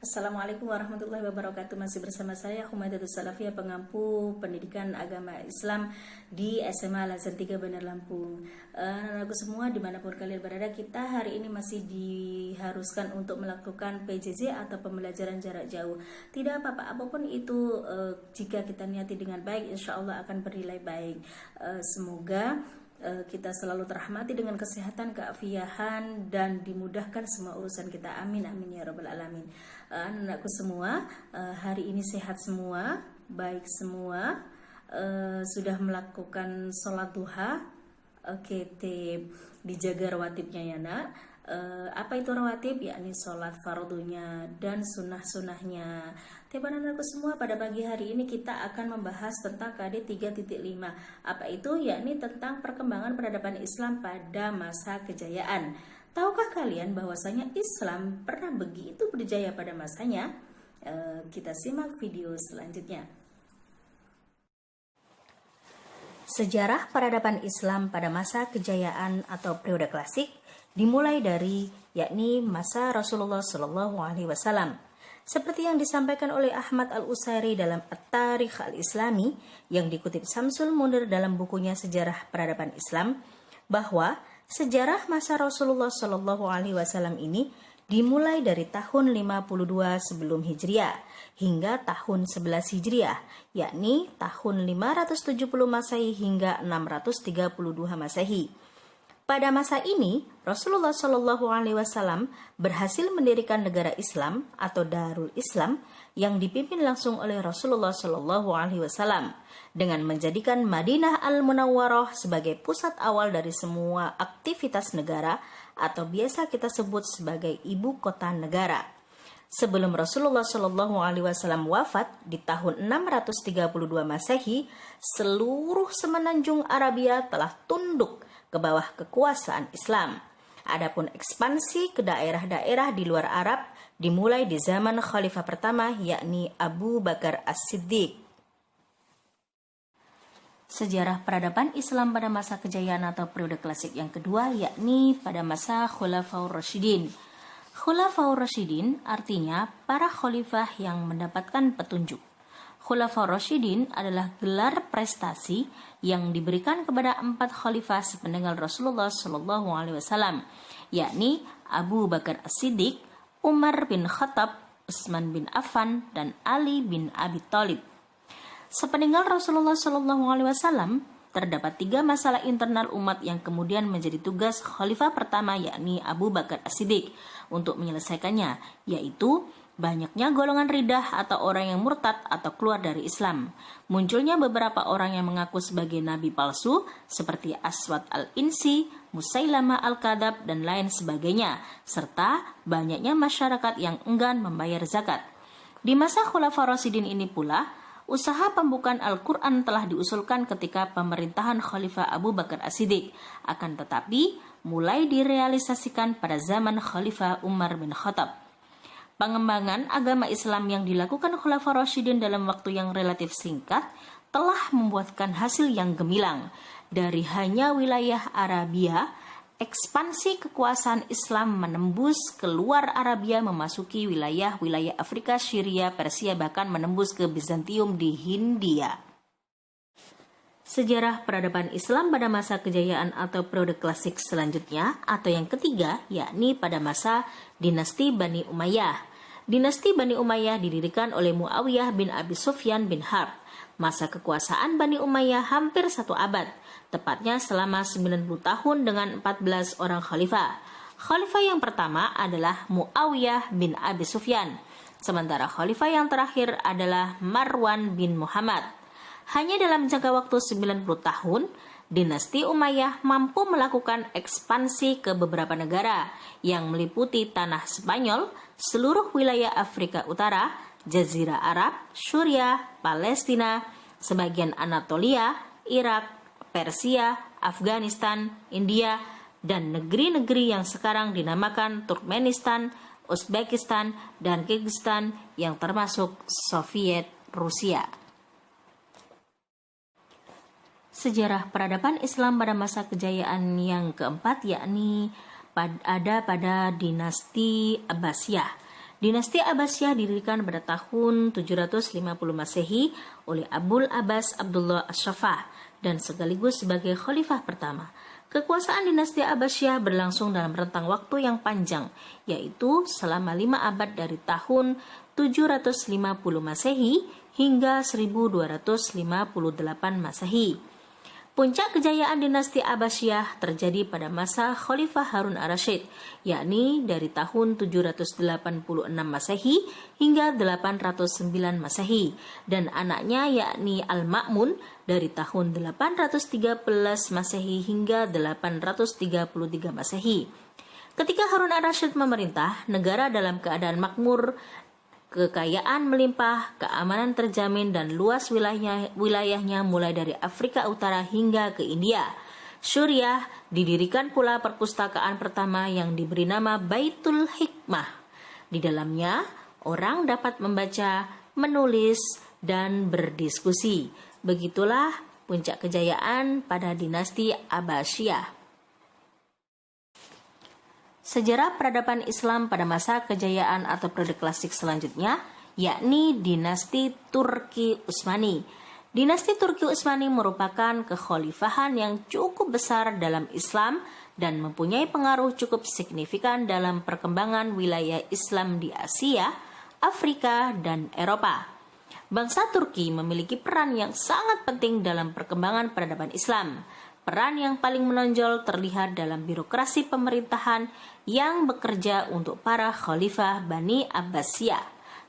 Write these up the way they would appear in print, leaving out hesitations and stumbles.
Assalamualaikum warahmatullahi wabarakatuh. Masih bersama saya Humaidatus Salafiyah, pengampu pendidikan agama Islam di SMA Al-Azhar 3 Bandar Lampung. Anak-anakku semua dimanapun kalian berada, kita hari ini masih diharuskan untuk melakukan PJJ atau pembelajaran jarak jauh. Tidak apa-apa, apapun itu, jika kita niati dengan baik, insya Allah akan bernilai baik. Semoga kita selalu terrahmati dengan kesehatan, keafiahan, dan dimudahkan semua urusan kita. Amin, amin ya rabbal alamin. Anak-anakku semua, hari ini sehat semua, baik semua, sudah melakukan sholat duha. Oke, dijaga rawatibnya ya nak. Apa itu rawatib? Yakni sholat fardunya dan sunnah-sunnahnya. Teman-temanku semua, pada pagi hari ini kita akan membahas tentang KD 3.5. Apa itu? Yakni tentang perkembangan peradaban Islam pada masa kejayaan. Tahukah kalian bahwasanya Islam pernah begitu berjaya pada masanya? Kita simak video selanjutnya. Sejarah peradaban Islam pada masa kejayaan atau periode klasik dimulai dari yakni masa Rasulullah Shallallahu Alaihi Wasallam. Seperti yang disampaikan oleh Ahmad Al-Usairi dalam At-Tarikh Al-Islami yang dikutip Samsul Munir dalam bukunya Sejarah Peradaban Islam, bahwa sejarah masa Rasulullah Shallallahu Alaihi Wasallam ini dimulai dari tahun 52 sebelum Hijriah hingga tahun 11 Hijriah, yakni tahun 570 Masehi hingga 632 Masehi. Pada masa ini, Rasulullah Shallallahu Alaihi Wasallam berhasil mendirikan negara Islam atau Darul Islam yang dipimpin langsung oleh Rasulullah Shallallahu Alaihi Wasallam dengan menjadikan Madinah Al-Munawwarah sebagai pusat awal dari semua aktivitas negara atau biasa kita sebut sebagai ibu kota negara. Sebelum Rasulullah Shallallahu Alaihi Wasallam wafat di tahun 632 Masehi, seluruh semenanjung Arabia telah tunduk ke bawah kekuasaan Islam. Adapun ekspansi ke daerah-daerah di luar Arab dimulai di zaman Khalifah pertama, yakni Abu Bakar As-Siddiq. Sejarah peradaban Islam pada masa kejayaan atau periode klasik yang kedua, yakni pada masa Khulafaur Rasyidin. Khulafaur Rasyidin artinya para khalifah yang mendapatkan petunjuk. Khulafaur Rasyidin adalah gelar prestasi yang diberikan kepada 4 khalifah sepeninggal Rasulullah Shallallahu Alaihi Wasallam, yakni Abu Bakar As-Siddiq, Umar bin Khattab, Utsman bin Affan, dan Ali bin Abi Thalib. Sepeninggal Rasulullah Shallallahu Alaihi Wasallam, terdapat 3 masalah internal umat yang kemudian menjadi tugas khalifah pertama, yakni Abu Bakar As-Siddiq untuk menyelesaikannya, yaitu banyaknya golongan ridah atau orang yang murtad atau keluar dari Islam. Munculnya beberapa orang yang mengaku sebagai nabi palsu seperti Aswad Al-Insi, Musailama Al-Kadzab, dan lain sebagainya, serta banyaknya masyarakat yang enggan membayar zakat. Di masa Khulafaur Rasyidin ini pula, usaha pembukaan Al-Quran telah diusulkan ketika pemerintahan Khalifah Abu Bakar As-Siddiq, akan tetapi mulai direalisasikan pada zaman Khalifah Umar bin Khattab. Pengembangan agama Islam yang dilakukan Khulafaur Rasyidin dalam waktu yang relatif singkat telah membuahkan hasil yang gemilang. Dari hanya wilayah Arabia, ekspansi kekuasaan Islam menembus keluar Arabia memasuki wilayah-wilayah Afrika, Syria, Persia, bahkan menembus ke Bizantium di Hindia. Sejarah peradaban Islam pada masa kejayaan atau periode klasik selanjutnya atau yang ketiga, yakni pada masa dinasti Bani Umayyah. Dinasti Bani Umayyah didirikan oleh Muawiyah bin Abi Sufyan bin Harb. Masa kekuasaan Bani Umayyah hampir 1 abad, tepatnya selama 90 tahun dengan 14 orang khalifah. Khalifah yang pertama adalah Muawiyah bin Abi Sufyan, sementara khalifah yang terakhir adalah Marwan bin Muhammad. Hanya dalam jangka waktu 90 tahun, dinasti Umayyah mampu melakukan ekspansi ke beberapa negara yang meliputi tanah Spanyol, seluruh wilayah Afrika Utara, Jazirah Arab, Suriah, Palestina, sebagian Anatolia, Irak, Persia, Afghanistan, India, dan negeri-negeri yang sekarang dinamakan Turkmenistan, Uzbekistan, dan Kyrgyzstan yang termasuk Soviet Rusia. Sejarah peradaban Islam pada masa kejayaan yang keempat, yakni ada pada dinasti Abbasiyah. Dinasti Abbasiyah didirikan pada tahun 750 Masehi oleh Abul Abbas Abdullah Ash-Shafah dan sekaligus sebagai khalifah pertama. Kekuasaan dinasti Abbasiyah berlangsung dalam rentang waktu yang panjang, yaitu selama 5 abad dari tahun 750 Masehi hingga 1258 Masehi. Puncak kejayaan dinasti Abbasiyah terjadi pada masa Khalifah Harun ar-Rasyid, yakni dari tahun 786 Masehi hingga 809 Masehi, dan anaknya yakni Al-Ma'mun dari tahun 813 Masehi hingga 833 Masehi. Ketika Harun ar-Rasyid memerintah, negara dalam keadaan makmur, kekayaan melimpah, keamanan terjamin, dan luas wilayahnya mulai dari Afrika Utara hingga ke India. Suriah didirikan pula perpustakaan pertama yang diberi nama Baitul Hikmah. Di dalamnya, orang dapat membaca, menulis, dan berdiskusi. Begitulah puncak kejayaan pada dinasti Abbasiyah. Sejarah peradaban Islam pada masa kejayaan atau periode klasik selanjutnya, yakni dinasti Turki Utsmani. Dinasti Turki Utsmani merupakan kekhalifahan yang cukup besar dalam Islam dan mempunyai pengaruh cukup signifikan dalam perkembangan wilayah Islam di Asia, Afrika, dan Eropa. Bangsa Turki memiliki peran yang sangat penting dalam perkembangan peradaban Islam. Peran yang paling menonjol terlihat dalam birokrasi pemerintahan yang bekerja untuk para khalifah Bani Abbasiyah.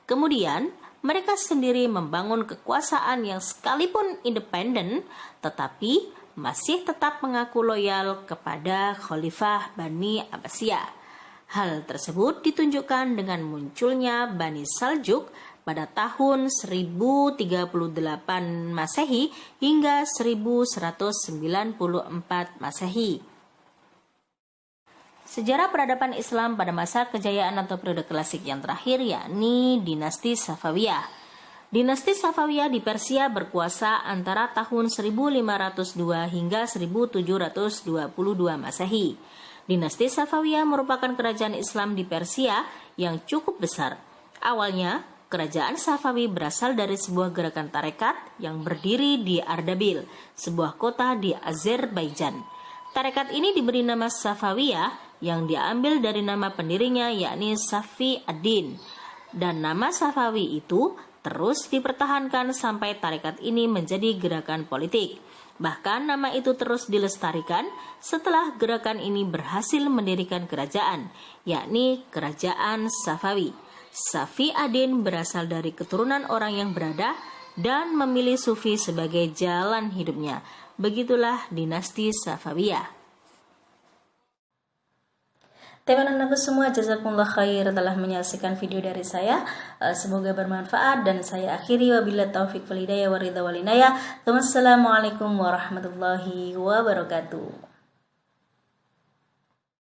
Kemudian, mereka sendiri membangun kekuasaan yang sekalipun independen, tetapi masih tetap mengaku loyal kepada khalifah Bani Abbasiyah. Hal tersebut ditunjukkan dengan munculnya Bani Saljuk pada tahun 1038 Masehi hingga 1194 Masehi. Sejarah peradaban Islam pada masa kejayaan atau periode klasik yang terakhir yakni dinasti Safawiyah. Dinasti Safawiyah di Persia berkuasa antara tahun 1502 hingga 1722 Masehi. Dinasti Safawiyah merupakan kerajaan Islam di Persia yang cukup besar. Awalnya, kerajaan Safawi berasal dari sebuah gerakan tarekat yang berdiri di Ardabil, sebuah kota di Azerbaijan. Tarekat ini diberi nama Safawiyah yang diambil dari nama pendirinya yakni Safi ad-Din. Dan nama Safawi itu terus dipertahankan sampai tarekat ini menjadi gerakan politik. Bahkan nama itu terus dilestarikan setelah gerakan ini berhasil mendirikan kerajaan, yakni Kerajaan Safawi. Safi ad-Din berasal dari keturunan orang yang berada dan memilih sufi sebagai jalan hidupnya. Begitulah dinasti Safawiyah. Teman-teman aku semua, jazakumullah khair telah menyaksikan video dari saya. Semoga bermanfaat dan saya akhiri wabillahi taufiq wal hidayah wa ridha wal inayah. Wassalamualaikum warahmatullahi wabarakatuh.